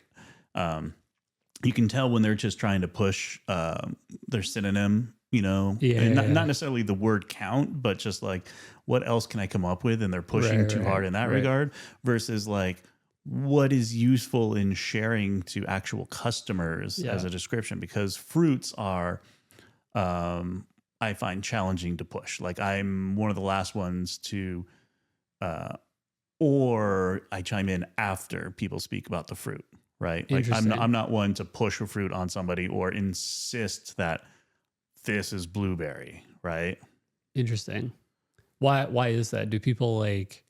you can tell when they're just trying to push their synonym, not necessarily the word count, but just like what else can I come up with, and they're pushing too hard in that regard, versus like what is useful in sharing to actual customers as a description, because fruits are I find challenging to push. Like I'm one of the last ones to or I chime in after people speak about the fruit, right? Like I'm not one to push a fruit on somebody or insist that this is blueberry, right? Interesting. Why is that? Do people like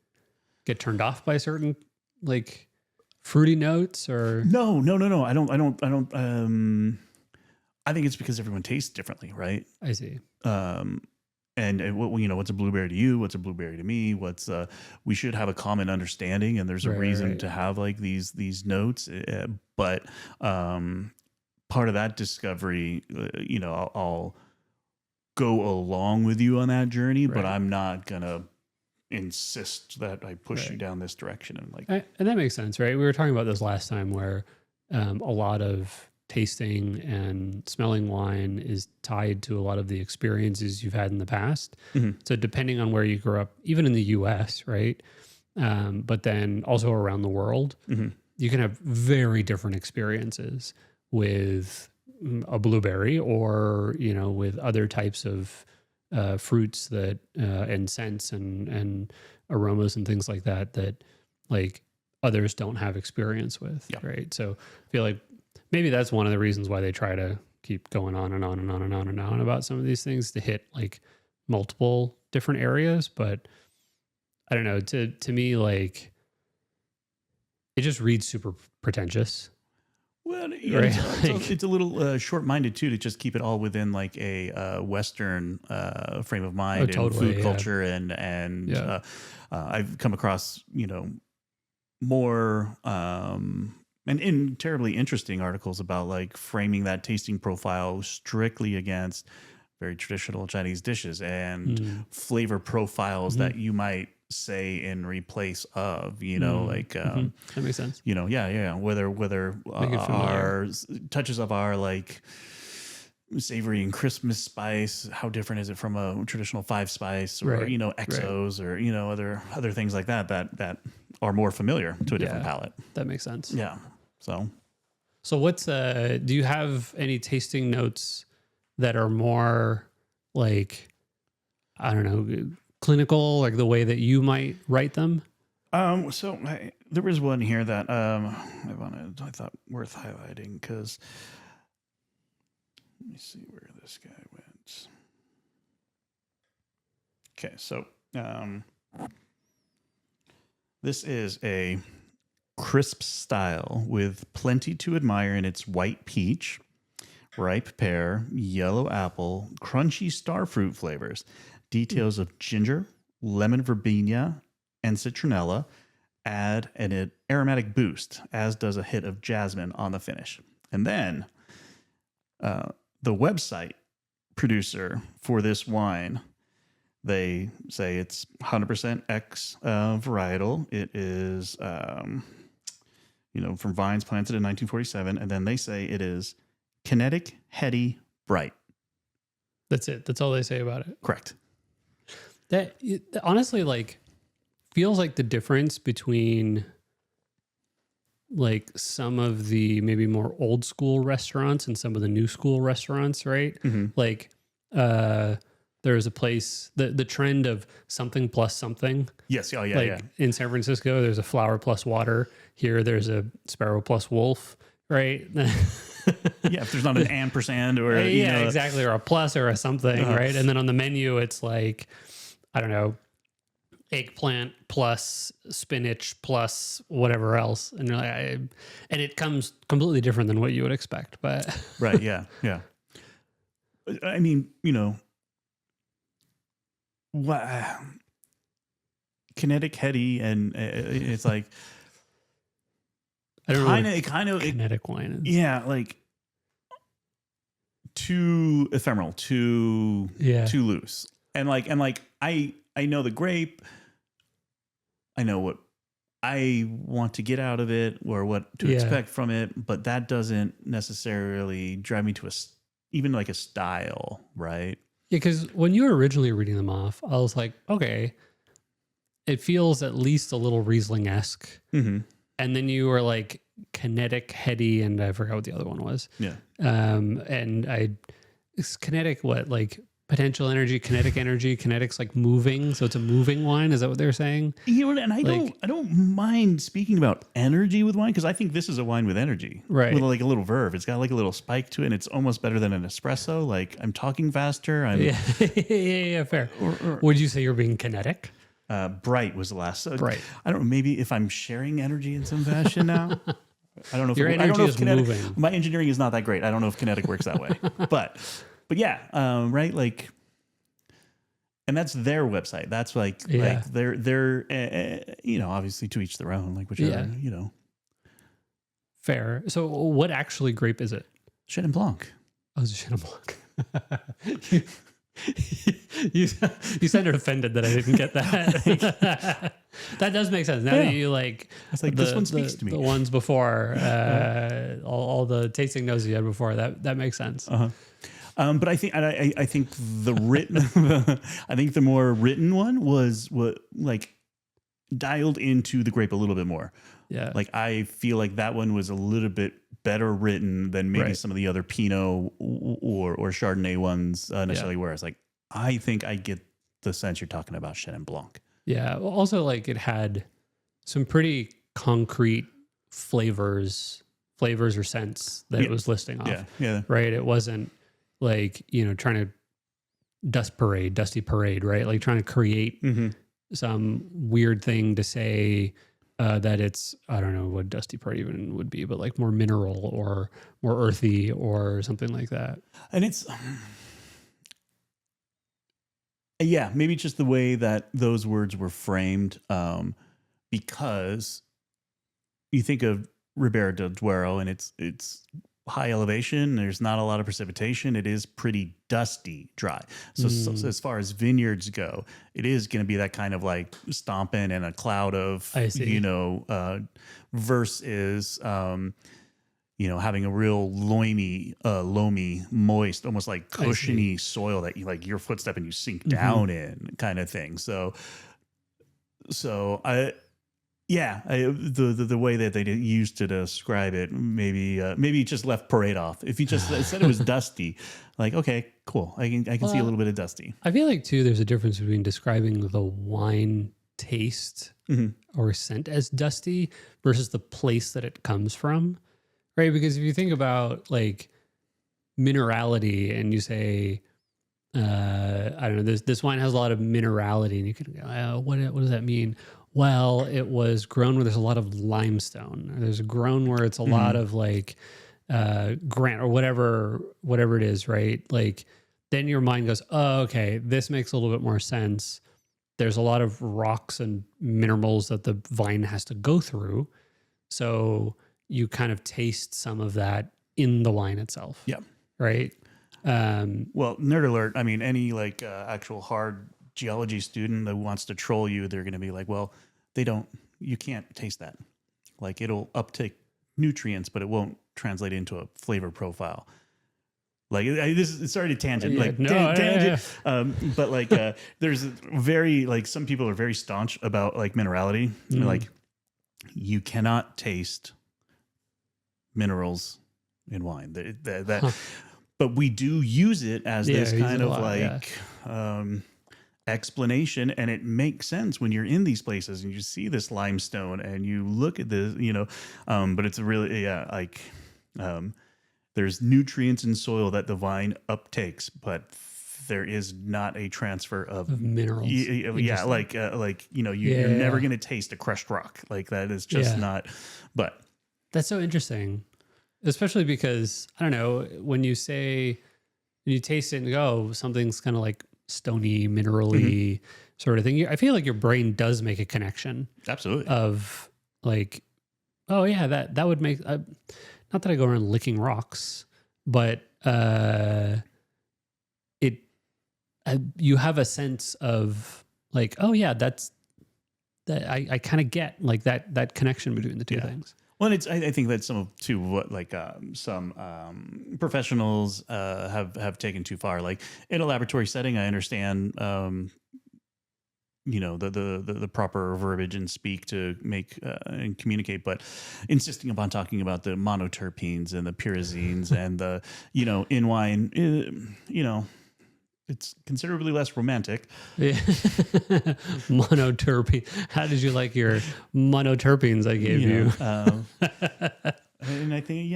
get turned off by certain like fruity notes or No. I think it's because everyone tastes differently, right? I see. And what's a blueberry to you? What's a blueberry to me? We should have a common understanding, and there's a reason to have like these notes. But part of that discovery, I'll go along with you on that journey, but I'm not gonna insist that I push you down this direction. And that makes sense, right? We were talking about this last time where a lot of tasting and smelling wine is tied to a lot of the experiences you've had in the past. Mm-hmm. So depending on where you grew up, even in the US, right? But then also around the world, mm-hmm. you can have very different experiences with a blueberry or, with other types of fruits that and scents and aromas and things like that like others don't have experience with, right? So I feel like maybe that's one of the reasons why they try to keep going on and on and on and on and on about some of these things to hit like multiple different areas. But I don't know, to me, like it just reads super pretentious. Well, it's a little short-minded too to just keep it all within like a Western frame of mind and food culture, and I've come across more and in terribly interesting articles about like framing that tasting profile strictly against very traditional Chinese dishes and flavor profiles that you might say in replace of, that makes sense. Whether our touches of our like savory and Christmas spice, how different is it from a traditional 5-spice or XOs or other things like that are more familiar to a different palate. That makes sense. Yeah. So what's do you have any tasting notes that are more like, I don't know, clinical, like the way that you might write them? So there was one here that I thought worth highlighting because let me see where this guy went. Okay, so this is a crisp style with plenty to admire in its white peach, ripe pear, yellow apple, crunchy starfruit flavors. Details of ginger, lemon verbena, and citronella add an aromatic boost, as does a hit of jasmine on the finish. And then the website producer for this wine, they say it's 100% X varietal. It is, from vines planted in 1947. And then they say it is kinetic, heady, bright. That's it. That's all they say about it. Correct. That honestly, like, feels like the difference between like some of the maybe more old school restaurants and some of the new school restaurants, right? Mm-hmm. Like, there's a place, the trend of something plus something. Yes. Oh, yeah. Like in San Francisco, there's a flower plus water. Here, there's a sparrow plus wolf, right? Yeah, if there's not an ampersand or exactly, or a plus or a something, right? And then on the menu, it's like, I don't know, eggplant plus spinach plus whatever else, and and it comes completely different than what you would expect. But right, yeah. I mean, kinetic, heady, and it's like kind of kinetic wine. Yeah, like too ephemeral, too loose, and I know the grape. I know what I want to get out of it or what to expect from it, but that doesn't necessarily drive me to even like a style, right? Yeah, because when you were originally reading them off, I was like, okay, it feels at least a little Riesling-esque. Mm-hmm. And then you were like kinetic, heady, and I forgot what the other one was. Yeah. It's kinetic, what, like potential energy, kinetics like moving. So it's a moving wine. Is that what they're saying? You know, and I don't mind speaking about energy with wine, because I think this is a wine with energy, Right? With like a little verve. It's got like a little spike to it, and it's almost better than an espresso. Like I'm talking faster. Yeah, fair. Would you say you're being kinetic? Bright was the last. So Bright. I don't know. Maybe if I'm sharing energy in some fashion now. I don't know if Your energy is moving. My engineering is not that great. I don't know if kinetic works that way. But yeah, right. Like, and that's their website. That's like they're you know, obviously to each their own. Like whichever you know. Fair. So what actually grape is it? Chenin Blanc. Oh, it's Chenin Blanc. You sounded offended that I didn't get that. That does make sense. Now that you like, it's like this one speaks to me. The ones before, all the tasting notes you had before, that makes sense. But I think the written, I think the more written one was what like dialed into the grape a little bit more. Yeah, like I feel like that one was a little bit better written than maybe some of the other Pinot or Chardonnay ones necessarily. Whereas like I think I get the sense you're talking about Chenin Blanc. Yeah. Well, also like it had some pretty concrete flavors or scents that it was listing off. Yeah. Right. It wasn't like, you know, trying to dusty parade, right? Like trying to create some weird thing to say that it's, I don't know what dusty parade even would be, but like more mineral or more earthy or something like that. And it's, yeah, maybe just the way that those words were framed, because you think of Ribera del Duero and it's high elevation. There's not a lot of precipitation. It is pretty dusty, dry. So as far as vineyards go, it is going to be that kind of like stomping and a cloud of, you know, versus, you know, having a real loamy, moist, almost like cushiony soil that you like your footstep and you sink down in kind of thing. So the way that they used to describe it, maybe just left parade off. If you just said it was dusty, like, okay, cool. I can see a little bit of dusty. I feel like too, there's a difference between describing the wine taste or scent as dusty versus the place that it comes from, right? Because if you think about like minerality and you say, I don't know, this wine has a lot of minerality, and you could go, what does that mean? Well, it was grown where there's a lot of limestone. There's grown where it's a lot of like granite or whatever it is, right? Like then your mind goes, oh, okay, this makes a little bit more sense. There's a lot of rocks and minerals that the vine has to go through. So you kind of taste some of that in the wine itself. Yeah. Right. Well, nerd alert. I mean, any like actual hard geology student that wants to troll you, they're going to be like, well, you can't taste that. Like it'll uptake nutrients, but it won't translate into a flavor profile. Like it's already tangent, tangent. But like, there's very, like some people are very staunch about like minerality. Like you cannot taste minerals in wine. But we do use it as this kind of like, explanation, and it makes sense when you're in these places and you see this limestone and you look at this, you know, but it's really there's nutrients in soil that the vine uptakes, but there is not a transfer of minerals. Like you know, you're never going to taste a crushed rock. Like that is just not. But that's so interesting, especially because I don't know, when you taste it and go, something's kind of like stony, minerally sort of thing. I feel like your brain does make a connection. Absolutely. Of like, oh yeah, that would make, not that I go around licking rocks, but you have a sense of like, oh yeah, that I kind of get like that connection between the two things. Well, I think that's some professionals have taken too far. Like in a laboratory setting, I understand, you know, the proper verbiage and speak to make and communicate, but insisting upon talking about the monoterpenes and the pyrazines and the, you know, in wine, you know, it's considerably less romantic. Yeah. Monoterpene. How did you like your monoterpenes I gave you? And I think,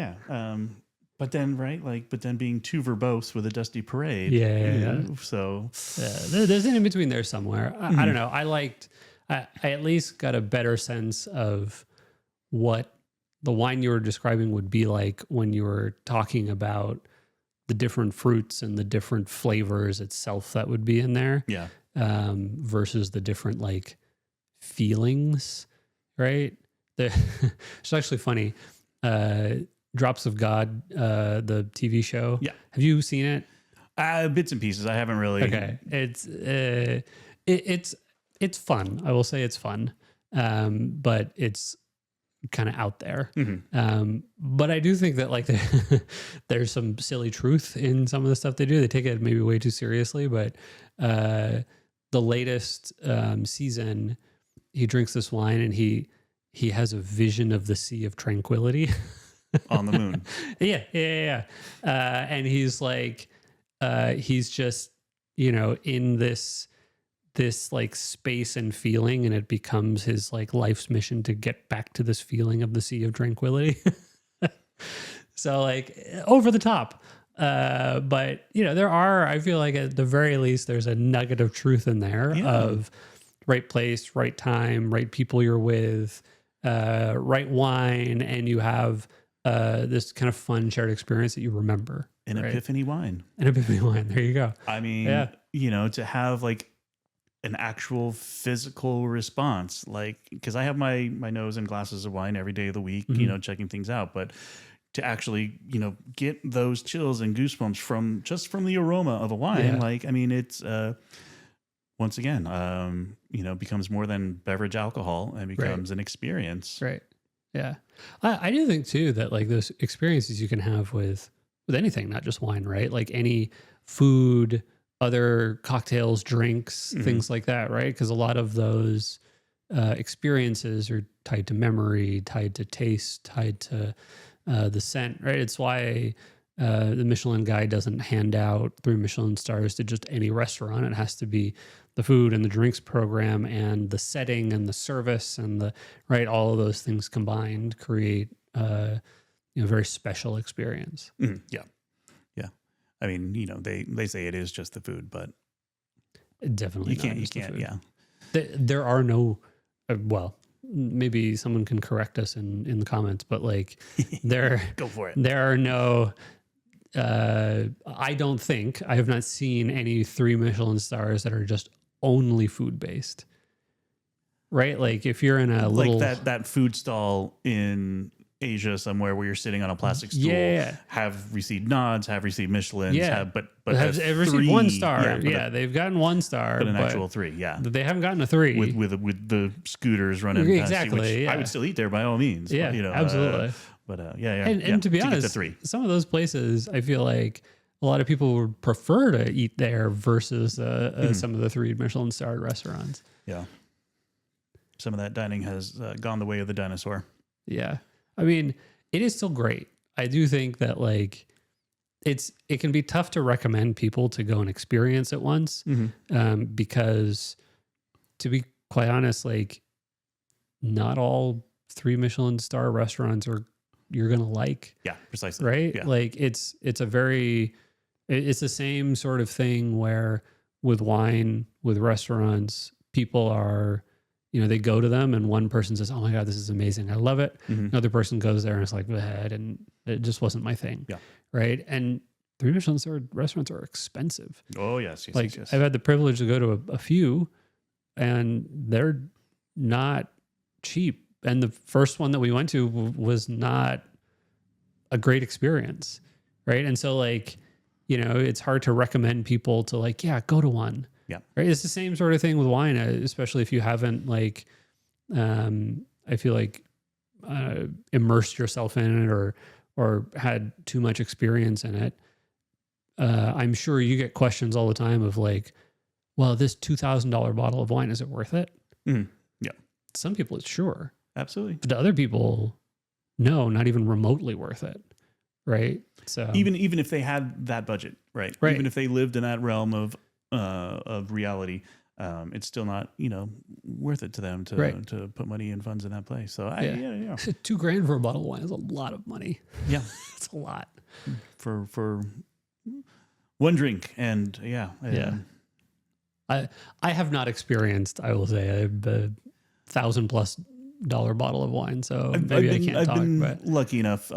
but then, right, but then being too verbose with a dusty parade. Yeah. So there's an in between there somewhere. I don't know. I at least got a better sense of what the wine you were describing would be like when you were talking about the different fruits and the different flavors itself that would be in there. Yeah. Versus the different like feelings, right? It's actually funny. Drops of God, the TV show. Yeah. Have you seen it? Bits and pieces. I haven't really. Okay. It's fun. I will say it's fun. But it's kind of out there. But I do think that like there's some silly truth in some of the stuff they do. They take it maybe way too seriously, but the latest season, he drinks this wine and he has a vision of the Sea of Tranquility. On the moon. Yeah. And he's like, he's just, in this like space and feeling, and it becomes his like life's mission to get back to this feeling of the Sea of Tranquility. So like over the top. But I feel like at the very least, there's a nugget of truth in there of right place, right time, right people you're with, right wine. And you have this kind of fun shared experience that you remember. An epiphany wine. An epiphany wine. There you go. I mean, to have like an actual physical response, like, because I have my nose in glasses of wine every day of the week, checking things out, but to actually, get those chills and goosebumps from the aroma of a wine, like, I mean, it's once again, becomes more than beverage alcohol and becomes an experience. Right. Yeah. I do think too that like those experiences you can have with anything, not just wine, right? Like any food, other cocktails, drinks, things like that, right? Because a lot of those experiences are tied to memory, tied to taste, tied to the scent, right? It's why the Michelin Guide doesn't hand out 3 Michelin stars to just any restaurant. It has to be the food and the drinks program and the setting and the service and all of those things combined create a very special experience. Yeah. I mean, they say it is just the food, but definitely you can't. Yeah. There are no, well, maybe someone can correct us in the comments, but like go for it. There are no, I don't think I have not seen any 3 Michelin stars that are just only food based, right? Like if you're in a little, like that food stall in Asia somewhere where you're sitting on a plastic stool, have received nods, have received Michelins, but have received 1 star. They've gotten 1 star, but an actual 3. They haven't gotten a 3 with the scooters running past you, which I would still eat there by all means. Yeah, but, absolutely. And to be honest, 3. Some of those places, I feel like a lot of people would prefer to eat there versus some of the 3 Michelin starred restaurants. Yeah, some of that dining has gone the way of the dinosaur. Yeah. I mean, it is still great. I do think that like it can be tough to recommend people to go and experience it once, because to be quite honest, like not all 3 Michelin star restaurants you're gonna like. Yeah, precisely. Right? Yeah. Like it's the same sort of thing where with wine, with restaurants, people are, they go to them and one person says, "Oh my God, this is amazing. I love it." Another person goes there and it's like, and it just wasn't my thing. Yeah. Right. And 3 Michelin star restaurants are expensive. Oh yes. Yes. I've had the privilege to go to a few and they're not cheap. And the first one that we went to was not a great experience. Right. And so like, it's hard to recommend people to like, go to one. Yeah. Right. It's the same sort of thing with wine, especially if you haven't like, I feel like immersed yourself in it or had too much experience in it. I'm sure you get questions all the time of like, well, this $2,000 bottle of wine, is it worth it? Yeah. Some people, it's sure. Absolutely. But to other people, no, not even remotely worth it. right? So even if they had that budget, right? Right. Even if they lived in that realm of reality, it's still not, worth it to them to put money and funds in that place. So yeah. $2,000 for a bottle of wine is a lot of money. Yeah. It's a lot for one drink. And yeah. I have not experienced, I will say, a $1,000+ bottle of wine. So maybe I can't talk. I've been but lucky enough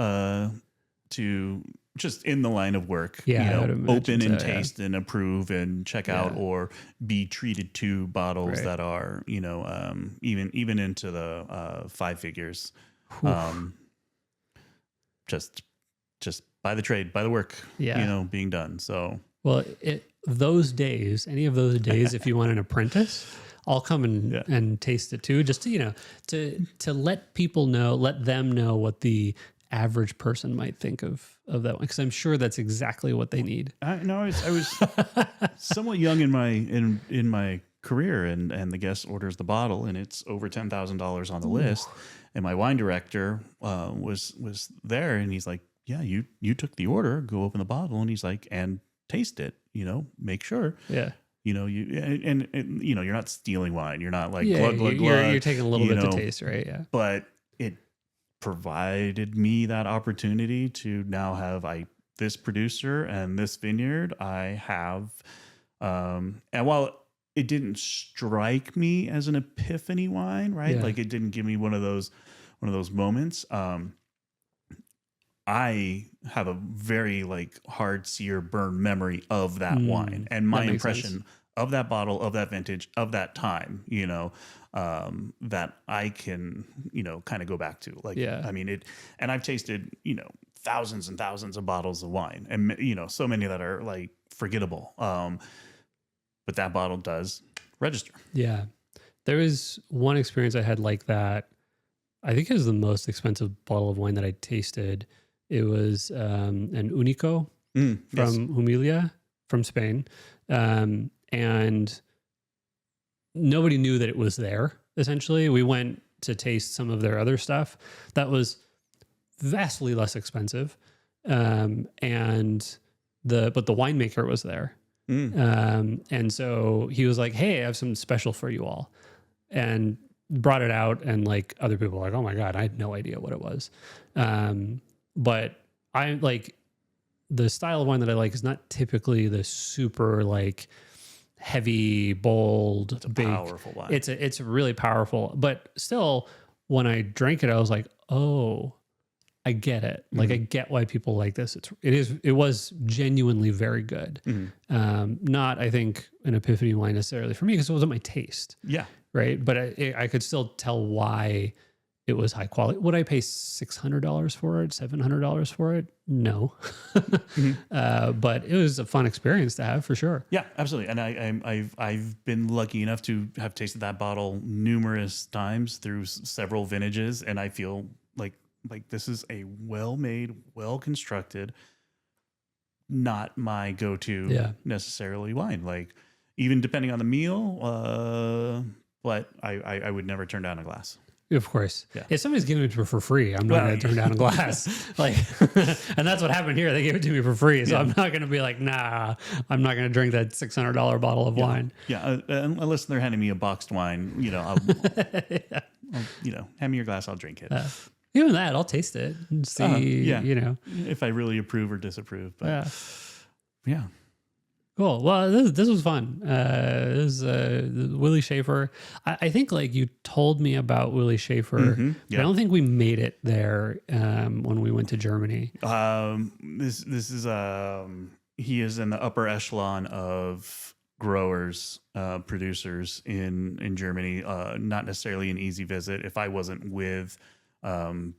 to just in the line of work, I would open imagine and so, taste and approve and check out, or be treated to bottles Right. that are, even into the 5 figures. Just by the trade, by the work, being done. So, well, those days, any of those days, if you want an apprentice, I'll come and taste it too, just to let people know, let them know what the average person might think of that one, because I'm sure that's exactly what they need. I was somewhat young in my career, and the guest orders the bottle, and it's over $10,000 on the list, and my wine director was there, and he's like, "Yeah, you took the order. Go open the bottle," and he's like, "And taste it. Make sure." Yeah. And you're not stealing wine. You're not like Yeah, glug glug glug. you're taking a little bit to taste, right? Yeah. But it provided me that opportunity to now have this producer and this vineyard. I have, and while it didn't strike me as an epiphany wine, right? Yeah. Like it didn't give me one of those moments. I have a very hard sear burn memory of that wine, and my impression of that bottle, of that vintage, of that time, that I can, kind of go back to. I mean it, and I've tasted, thousands and thousands of bottles of wine, and so many that are forgettable. But that bottle does register. Yeah. There was one experience I had like that. I think it was the most expensive bottle of wine that I tasted. It was an Único from Humilia, from Spain. And nobody knew that it was there, essentially. We went to taste some of their other stuff that was vastly less expensive. But the winemaker was there. And so he was like, "Hey, I have something special for you all." And brought it out, and other people were like, "Oh my God, I had no idea what it was." But I the style of wine that I like is not typically the super heavy, bold, It's a big, powerful wine. It's really powerful, but still, when I drank it, I was like, "Oh, I get it. I get why people like this. It was genuinely very good. Not, I think, an epiphany wine necessarily for me, because it wasn't my taste. Yeah. Right. But I could still tell why it was high quality. Would I pay $600 for it? $700 for it? No. But it was a fun experience to have, for sure. Yeah, absolutely. And I've been lucky enough to have tasted that bottle numerous times through several vintages, and I feel like this is a well-made, well-constructed, not my go-to necessarily wine. Even depending on the meal, but I would never turn down a glass. Of course. Yeah. If somebody's giving it to me for free, I'm not going to turn down a glass. And that's what happened here. They gave it to me for free. So I'm not going to be like, nah, I'm not going to drink that $600 bottle of wine. Yeah. Unless they're handing me a boxed wine, I'll hand me your glass, I'll drink it. Even that, I'll taste it and see, if I really approve or disapprove. But yeah. Cool. Well, this was fun. This is Willie Schaefer. I think you told me about Willie Schaefer. But I don't think we made it there when we went to Germany. This is he is in the upper echelon of growers, producers in Germany. Not necessarily an easy visit. If I wasn't with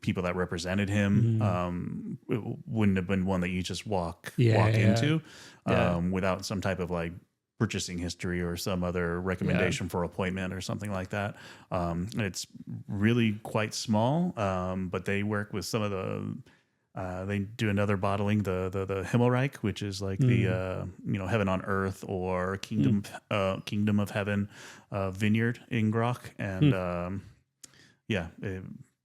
people that represented him, it wouldn't have been one that you just walk into without some type of purchasing history or some other recommendation for appointment or something like that. It's really quite small, but they work with some of the they do another bottling, the Himmelreich, which is the heaven on earth or kingdom of heaven vineyard in Groch, and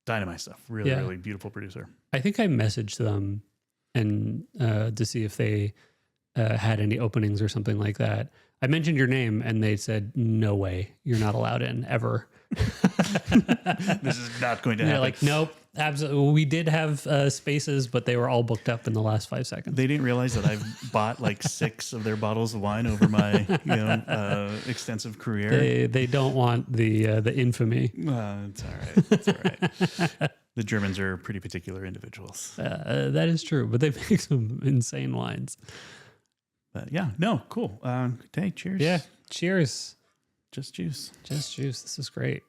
dynamite stuff. Really beautiful producer. I think I messaged them and to see if they had any openings or something like that. I mentioned your name and they said, no way, you're not allowed in ever. This is not going to happen. They're like, nope, absolutely. We did have spaces, but they were all booked up in the last 5 seconds. They didn't realize that I've bought like 6 of their bottles of wine over my extensive career. They don't want the infamy. It's all right. It's all right. The Germans are pretty particular individuals. That is true, but they make some insane wines. But yeah, no, cool. Hey, cheers. Yeah, cheers. Just juice. Just juice. This is great.